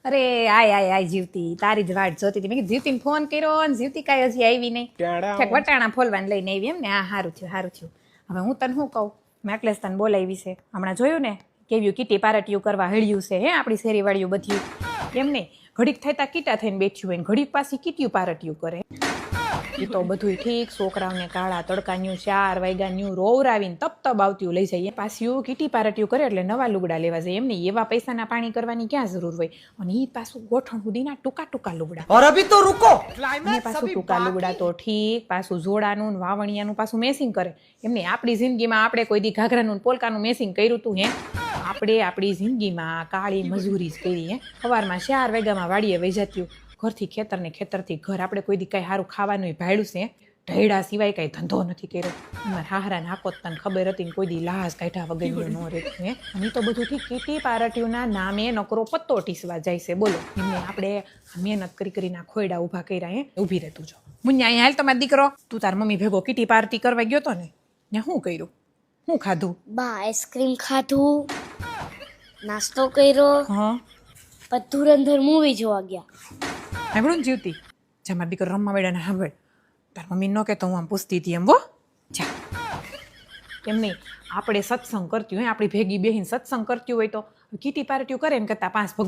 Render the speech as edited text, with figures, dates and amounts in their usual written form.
અરે આય જીવતી તારી જ વાટ જોતી હતી. મેં કીધું જીવતીને ફોન કર્યો ને જીવતી કાંઈ હજી આવી નહીં. ઠેક વટાણા ફોલવાને લઈને આવી એમ ને. આ સારું થયું. હવે હું તને શું કહું, મેં એટલે જ તને બોલાવી છે. હમણાં જોયું ને કેવ્યું કીટી પાર્ટીયું કરવા હળ્યું છે હે આપણી શેરીવાળીયું બધ્યું. એમ નહીં, ઘડીક થાય તા કીટા થઈને બેઠ્યું હોય ને ઘડીક પાછી કીટીયું પાર્ટીયું કરે. એ તો બધું ઠીક, છોકરાઓને કાળા તડકાન્યું 4 વાગ્યાનું રોવરાવીને તપ આવતી લઈ જઈએ. પાછું કીટી પાર્ટીયું કરે એટલે નવા લુગડા લેવા જાય. એમ નહીં, એવા પૈસાના પાણી કરવાની ક્યાં જરૂર હોય. અને એ પાછું ગોઠણ સુધીના ટૂંકા લુગડા. और अभी तो रुको, અને પાછું ટૂંકા લુગડા તો ઠીક, પાછું જોડાનું ને વાવણિયાનું પાછું મેસિંગ કરે. એમ નહીં, આપણી જિંદગીમાં આપણે કોઈ દી ઘાઘરાનું પોલકાનું મેસિંગ કર્યું તું હે? આપણે આપણી જિંદગીમાં કાળી મજૂરી જ કરી હે. સવારમાં 4 વાગ્યામાં વાડીએ વહી જત્યું, ઘરથી ખેતર ને ખેતરથી ઘર. આપણે કોઈ દી કાંઈ સારું ખાવાનું ભાડ્યું છે? ઢૈડા સિવાય કાંઈ ધંધો નથી કર્યો. મારા હાહરા નાખો તને ખબર હતી ને કોઈ દી લાશ કાઢ્યા વગર ન રહેતું હે. અને તો બધું ઠીક, કીટી પાર્ટીઓના નામે નકરો પત્તો ટીસવા જાય છે. બોલો, એમને આપણે મહેનત કરીને ખોયડા ઊભા કર્યા હે. ઊભી રહેતું જો મુન્યા અહીંયા હાલ તમારો દીકરો. તું તાર મમ્મી ભેગો કીટી પાર્ટી કરવા ગયો તો ને, ત્યાં શું કર્યું, શું ખાધું? બા આઈસ્ક્રીમ ખાધું, નાસ્તો કર્યો, હા, પછી ધુરંધર મૂવી જોવા ગયા. સાંભળું ને જીવતી, જા મારા દીકરો રમવા બેડા ને સાંભળ. તાર મમ્મી ન કહેતો હું આમ પૂછતી હતી એમ. હો જા. એમ નહીં, આપણે સત્સંગ કરતી હોય, આપણી ભેગી બેહીને સત્સંગ કરતી હોય તો કીટી પાર્ટીઓ કરે એમ કરતા 5